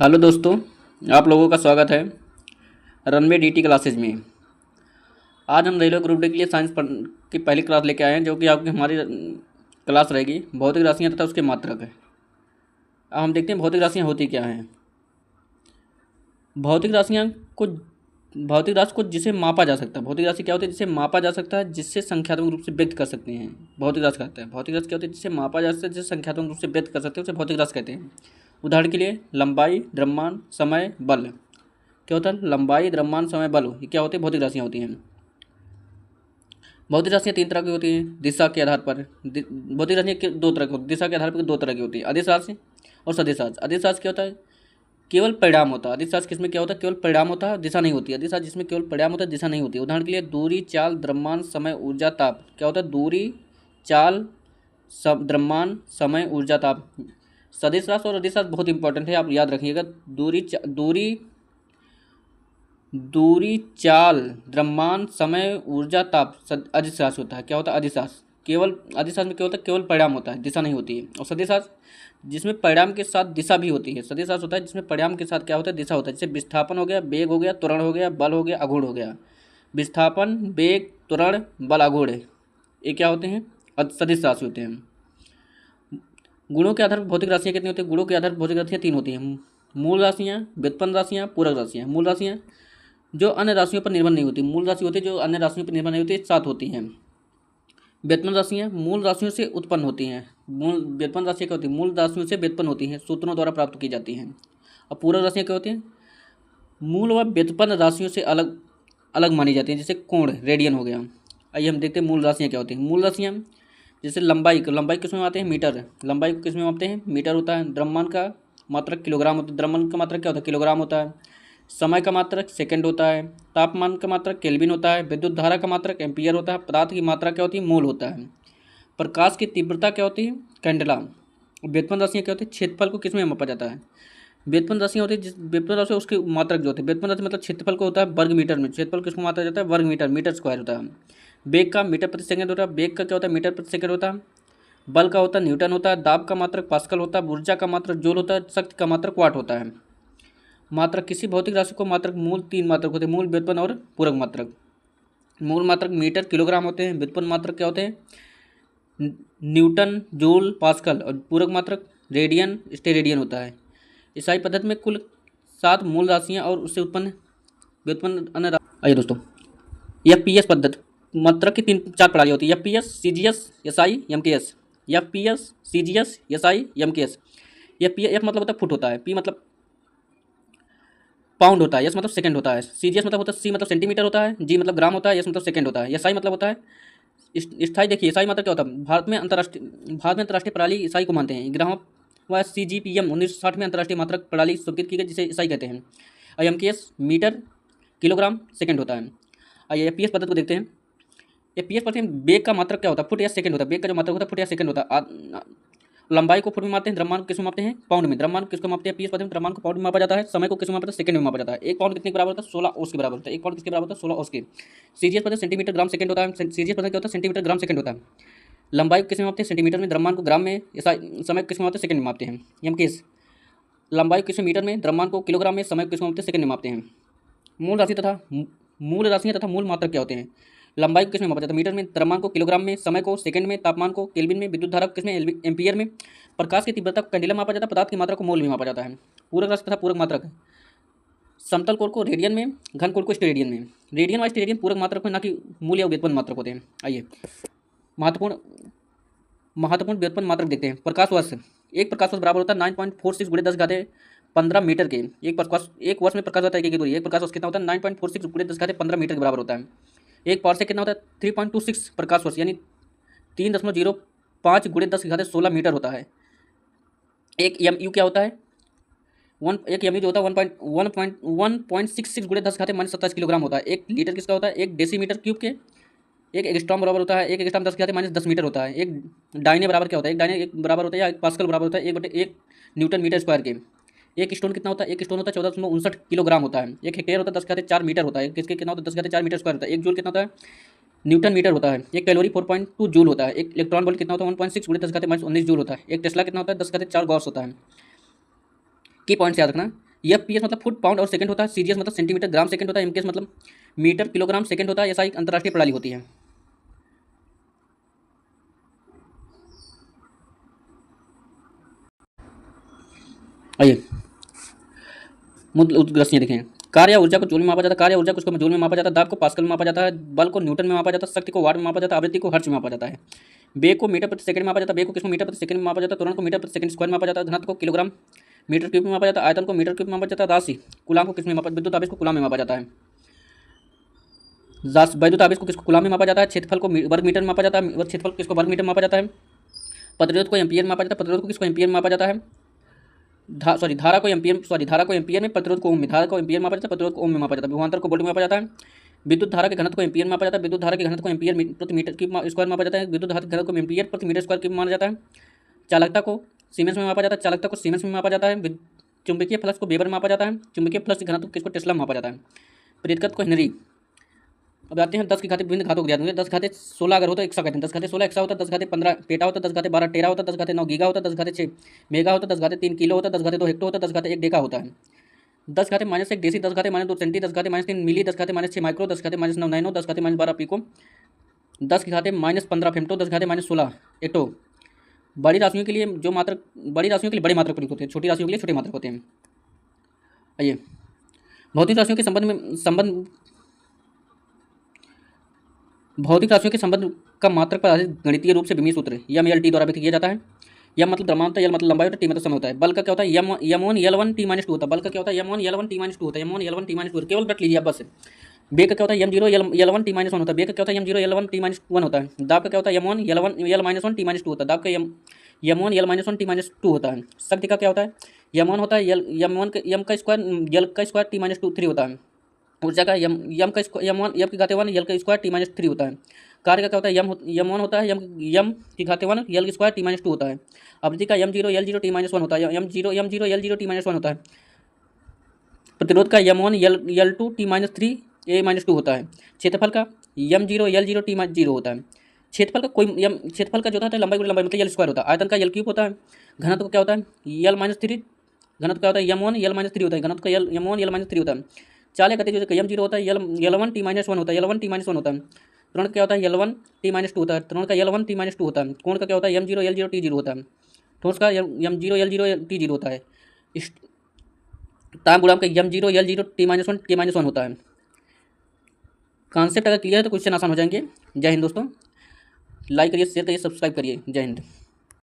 Hello दोस्तों, आप लोगों का स्वागत है रनवे डीटी क्लासेज में। आज हम रेलवे ग्रुप डी के लिए साइंस की पहली क्लास लेके आए हैं, जो कि आपकी हमारी क्लास रहेगी भौतिक राशियाँ तथा उसके मात्रक है। अब हम देखते हैं भौतिक राशियाँ होती क्या हैं। भौतिक राशियाँ को भौतिक राशि को जिसे मापा जा सकता है, भौतिक राशि क्या होती है जिसे मापा जा सकता है, जिससे संख्यात्मक रूप से व्यक्त कर सकते हैं, भौतिक राशि कहते हैं। भौतिक राशि क्या होती है जिसे मापा जा सकता है, जिसे संख्यात्मक रूप से व्यक्त कर सकते हैं, उसे भौतिक राशि कहते हैं। उदाहरण के लिए लंबाई, द्रव्यमान, समय, बल। क्या होता है? लंबाई, द्रव्यमान, समय, बल, ये क्या होती है? भौतिक राशियाँ होती हैं। भौतिक राशियाँ तीन तरह की होती हैं दिशा के आधार पर। भौतिक राशियाँ दो तरह की होती है, दिशा के आधार पर दो तरह की होती है, अदिश राशि और सदिश राशि। अदिश राशि क्या होता है? केवल परिणाम होता है। अदिश राशि किसमें क्या होता है? केवल परिणाम होता है, दिशा नहीं होती है। अदिश राशि जिसमें केवल परिणाम होता है, दिशा नहीं होती है। उदाहरण के लिए दूरी, चाल, द्रव्यमान, समय, ऊर्जा, ताप। क्या होता है? दूरी, चाल, द्रव्यमान, समय, ऊर्जा, ताप। सदिश राशि और अदिश राशि बहुत इंपॉर्टेंट है, आप याद रखिएगा। दूरी, चाल, द्रव्यमान, समय, ऊर्जा, ताप अदिश राशि होता है। क्या होता है? अदिश राशि। केवल अदिश राशि में क्या होता है? केवल परिणाम होता है, दिशा नहीं होती है। और सदिश राशि जिसमें परिणाम के साथ दिशा भी होती है। सदिश राशि होता है जिसमें परिणाम के साथ क्या होता है? दिशा होता है। जैसे विस्थापन हो गया, वेग हो गया, त्वरण हो गया, बल हो गया, आघूर्ण हो गया। विस्थापन, वेग, त्वरण, बल, आघूर्ण, ये क्या होते हैं? सदिश राशि होते हैं। गुणों के आधार पर भौतिक राशियाँ कितनी होती हैं? गुणों के आधार पर भौतिक राशियाँ तीन होती हैं। मूल राशियाँ, व्युत्पन्न राशियाँ, पूरक राशियाँ। मूल राशियाँ जो अन्य राशियों पर निर्भर नहीं होती। मूल राशि होती है जो अन्य राशियों पर निर्भर नहीं होती, सात होती हैं। व्युत्पन्न राशियाँ मूल राशियों से उत्पन्न होती हैं। मूल व्युत्पन्न राशियाँ क्या होती हैं? मूल राशियों से व्युत्पन्न होती हैं, सूत्रों द्वारा प्राप्त की जाती हैं। और पूरक राशियाँ क्या होती हैं? मूल व व्युत्पन्न राशियों से अलग अलग मानी जाती हैं, जैसे कोण, रेडियन हो गया। आइए हम देखते हैं मूल राशियाँ क्या होती हैं। मूल राशियाँ जैसे लंबाई किस में आते हैं? मीटर। लंबाई को किस में मापते हैं? मीटर होता है। द्रव्यमान का मात्रक किलोग्राम होता है। द्रव्यमान का मात्रक क्या होता है? किलोग्राम होता है। समय का मात्रक सेकंड होता है। तापमान का मात्रक केल्विन होता है। विद्युत धारा का मात्रक एम्पियर होता है। पदार्थ की मात्रा क्या होती है? मोल होता है। प्रकाश की तीव्रता क्या होती है? कैंडेला। व्युत्पन्न राशियाँ क्या होती है? क्षेत्रफल को किस में मापा जाता है? व्युत्पन्न राशियाँ होती है जिस व्युत्पन्न राशि उसकी मात्रक जो होती है। व्युत्पन्न राशि मतलब क्षेत्रफल को होता है वर्ग मीटर में। क्षेत्रफल किसको मापा जाता है? वर्ग मीटर, मीटर स्क्वायर होता है। वेग का मीटर प्रति सेकंड होता है। वेग का क्या होता है? मीटर प्रति सेकंड होता है। बल का होता है न्यूटन होता है। दाब का मात्रक पास्कल होता है। ऊर्जा का मात्रक जूल होता है। शक्ति का मात्रक वाट होता है। मात्रक किसी भौतिक राशि को मात्रक मूल तीन मात्रक होते हैं, मूल, व्युत्पन्न और पूरक मात्रक। मूल मात्रक मीटर, किलोग्राम होते हैं। व्युत्पन्न मात्रक क्या होते हैं? Newton, joule, pascal. और पूरक मात्रक रेडियन, स्टेरेडियन होता है। ईसाई पद्धति में कुल 7 मूल राशियाँ और उससे उत्पन्न व्युत्पन्न अन्य आइए दोस्तों, एफपीएस पद्धति मात्रक की तीन चार प्रणाली होती है। FPS, CGS, SI, MKS. FPS, CGS, SI, MKS. F मतलब होता है फुट होता है। पी मतलब पाउंड होता है। एस मतलब सेकंड होता है। सीजीएस मतलब होता है, सी मतलब सेंटीमीटर होता है, जी मतलब ग्राम होता है, एस मतलब सेकंड होता है। एसआई मतलब होता है स्थायी। देखिए ईसाई मतलब क्या होता है? भारत में अंतर्राष्ट्रीय प्रणाली ईसाई को मानते हैं। ग्राम व CGPM 1960 में अंतर्राष्ट्रीय मात्रक प्रणाली स्वीकृत की गई, जिसे ईसाई कहते हैं। IMKS मीटर, किलोग्राम, सेकंड होता है। आइए एपीएस पद्धति को देखते हैं। एपीएस पद्धति में बेग का मात्रक क्या होता है? फुट या सेकंड होता है। बेग का जो मात्रक होता है फुट या सेकंड होता है। लंबाई को फुट में मापते हैं। द्रव्यमान को किस में मापते हैं? पाउंड में। द्रव्यमान किसको मापते हैं? पीएस पद्धति में द्रव्यमान को पाउंड में मापा जाता है। समय को किस में मापा जाता है? सेकंड में मापा जाता है। एक पाउंड कितने के बराबर होता है? 16 ओस के बराबर होता है। एक पाउंड किसके बराबर होता है? 16 ओस के। सीजीएस पद्धति सेंटीमीटर, ग्राम, सेकंड होता है। सीजीएस पद्धति क्या होता है? सेंटीमीटर, ग्राम, सेकंड होता है। लंबाई को किस में मापते हैं? सेंटीमीटर में। द्रव्यमान को ग्राम में। समय किस में मापते हैं? सेकंड में मापते हैं। एमकेएस लंबाई को किस में? मीटर में। द्रव्यमान को किलोग्राम में। समय को किस में मापते हैं? सेकंड में मापते हैं। मूल राशियाँ तथा मूल मात्रक क्या होते हैं? लंबाई को किस में मापा जाता है? मीटर में। द्रव्यमान को किलोग्राम में। समय को सेकंड में। तापमान को केल्विन में। विद्युत धारा को किस में? एम्पियर में। प्रकाश की तीव्रता को कैंडेला में मापा जाता है। पदार्थ की मात्रा को मोल में मापा जाता है। पूरक राशि तथा पूरक मात्रक समतल कोण को रेडियन में, घन कोण को स्टेरेडियन में। रेडियन व स्टेरेडियन पूरक मात्रक में, ना कि मूल या व्युत्पन्न मात्रक होते हैं। आइए महत्वपूर्ण महत्वपूर्ण व्युत्पन्न मात्रक देखते हैं। प्रकाश वर्ष, एक प्रकाश वर्ष बराबर होता है 9.46 गुणे 10 घाते 15 मीटर के। एक वर्ष में प्रकाश होता है एक की दूरी। एक प्रकाश वर्ष कितना होता है? 9.46 गुणे 10 घाते 15 मीटर के बराबर होता है। एक पार्सेक कितना होता है? 3.26 प्रकाश वर्ष, यानी 3.05 गुणे 10 घाते 16 मीटर होता है। एक एम यू क्या होता है? एक एम यू जो होता है 1.66 गुणे 10 घाते -27 किलोग्राम होता है। एक लीटर किसका होता है? एक डेसीमीटर क्यूब के। एक एंगस्ट्रॉम बराबर होता है, एक एंगस्ट्रॉम 10 के घाते -10 मीटर होता है। एक डायने बराबर क्या होता है? एक डायने एक बराबर होता है या एक पास्कल बराबर होता है 1/1 न्यूटन मीटर स्क्वायर के। एक स्टोन कितना होता है? एक स्टोन होता है 14.59 किलोग्राम होता है। एक हेक्टेयर होता है 10 के घाते 4 मीटर होता है। किसके कितना होता है? 10 के घाते 4 मीटर स्क्वायर होता है। एक जूल कितना होता है? न्यूटन मीटर होता है। एक कैलोरी 4.2 जूल होता है। एक इलेक्ट्रॉन वोल्ट कितना होता है? 1.6 10 घाते -19 जूल होता है। एक टेस्ला कितना होता है? 10 घाते 4 गॉस होता है। की पॉइंट से याद रखना, FPS मतलब फुट पाउंड और सेकंड होता है, CGS मतलब सेंटीमीटर ग्राम सेकंड होता है, MKS मतलब मीटर किलोग्राम सेकंड होता है। ऐसा एक अंतर्राष्ट्रीय प्रणाली होती है। आइए मुद्ग्रस्तियाँ देखें। कार्य या ऊर्जा को जूल में मापा जाता है, कार्य या ऊर्जा को जूल में मापा जाता है, दाब को पास्कल में मापा जाता है, बल को न्यूटन में मापा जाता है, शक्ति को वाट में मापा जाता है, आवृत्ति को हर्ट्ज में मापा जाता है, वेग को मीटर प्रति सेकंड में मापा जाता है, वेग को किसमें मीटर प्रति सेकंड में मापा जाता है, त्वरण को मीटर प्रति सेकंड स्क्वायर में मापा जाता है, घनत्व को किलोग्राम मीटर क्यूब में मापा जाता है, आयतन को मीटर क्यूब में मापा जाता है, राशि कूलाम को किसमें मापा, विद्युत आवेश को कूलाम में मापा जाता है, वैद्युत आवेश को किसको कूलाम में मापा जाता है, क्षेत्रफल को वर्ग मीटर में मापा जाता है, क्षेत्रफल किसको वर्ग मीटर में मापा जाता है, प्रतिरोध को एम्पियर में मापा जाता है, प्रतिरोध को किसको एम्पियर में मापा जाता है, धारा को एम्पियर में, प्रतिरोध को ओम में, धारा को एम्पियर में मापा जाता है, प्रतिरोध को ओम में मापा जाता है, विभवांतर को वोल्ट में मापा जाता है, विद्युत धारा के घनत्व को एम्पियर में मापा जाता है, विद्युत धारा के घनत्व को एम्पियर प्रति मीटर की स्क्वायर मापा जाता है, विद्युत धारा के घनत्व को एम्पियर प्रति मीटर स्क्वायर की माना जाता है, चालकता को सीमेंस में मापा जाता है, चालकता को सीमेंस में मापा जाता है, चुंबकीय फ्लक्स को वेबर में मापा जाता है, चुंबकीय फ्लक्स के घनत्व किसको टेस्ला में मापा जाता है, प्रेरकत्व को हेनरी। अब आते हैं 10 की घाते विभिन्न घातों को याद होंगे। 10 घाते 16 अगर होता है एक्सा कहते हैं, 10 घाते 16 एक्सा होता है, 10 घाते 15 पेटा होता है, 10 घाते 12 टेरा होता है, 10 घाते 9 गीगा होता है, 10 घाते 6 मेगा होता है, 10 घाते 3 किलो होता है, 10 घाते 2 हेक्टो होता है, 10 घाते 1 डेका होता है, 10 घाते -1 डेसी, 10 घाते -2 सेंटी, 10 घाते -3 मिली, 10 घाते -6 माइक्रो, 10 घाते -9 नैनो, 10 घाते -12 पिको, 10 की घाते -15 फेम्टो, 10 घाते -16 एक्टो। बड़ी राशियों के लिए जो मात्रक, बड़ी राशियों के लिए बड़े मात्रक प्रयुक्त होते हैं, छोटी राशियों के लिए छोटे मात्रक होते हैं। आइए भौतिक राशियों के भौतिक राशियों के संबंध का मात्रक पर आधारित गणितीय रूप से विमीय सूत्र यम एल टी द्वारा व्यक्त किया जाता है। यम मतलब द्रव्यमान होता है, एल मतलब लंबाई होता है, टी मतलब समय होता है। बल का क्या होता है, यम1 L1 T-2 होता है। बल का क्या होता है, यम1 L1 T-2 होता है, यम1 L1 T-2 केवल रट लीजिए आप बस। वेग का क्या होता है, m0 L1 T-1 होता है। वेग का क्या होता है, m0 L1 T-1 होता है। दाब का क्या होता है, m1 L1 L-1 T-2 होता है। दाब का m1 L-1 T-2 होता है। शक्ति का क्या होता है, m1 होता है m का स्क्वायर T-3 होता है। ऊर्जा का यम का यम की घाते 1 यल का स्क्वायर T-3 होता है। कार्य का क्या होता है, यम1 होता है यम की घाते 1 यल स्क्वायर T-2 होता है। आवृत्ति का m0 L0 T-1 होता है, m0 L0 T-1 होता है। प्रतिरोध का m1 L2 T-3 A-2 होता है। क्षेत्रफल का m0 L0 T-0 होता है। क्षेत्रफल का क्षेत्रफल का जो होता है लंबाई मतलब यल स्क्वायर होता है। आयतन का यल क्यूब होता है। घनत्व क्या होता है, L-3, घनत्व क्या होता है, m1 L-3 होता है। घनत्व का m1 L-3 होता है। चाल गति जो m0 होता है L1 T-1 होता है, L1 T-1 होता है। त्वरण क्या होता है, L1 T-2 होता है। त्वरण का L1 T-2 होता है। कोण का क्या होता है, m0 L0 T0 होता है। ठोस का m0 L0 T0 होता है। ताप गुणांक का m0 L0 T-1 K-1 होता है। कॉन्सेप्ट अगर क्लियर है तो क्वेश्चन आसान हो जाएंगे। जय हिंद दोस्तों, लाइक करिए, शेयर करिए, सब्सक्राइब करिए। जय हिंद।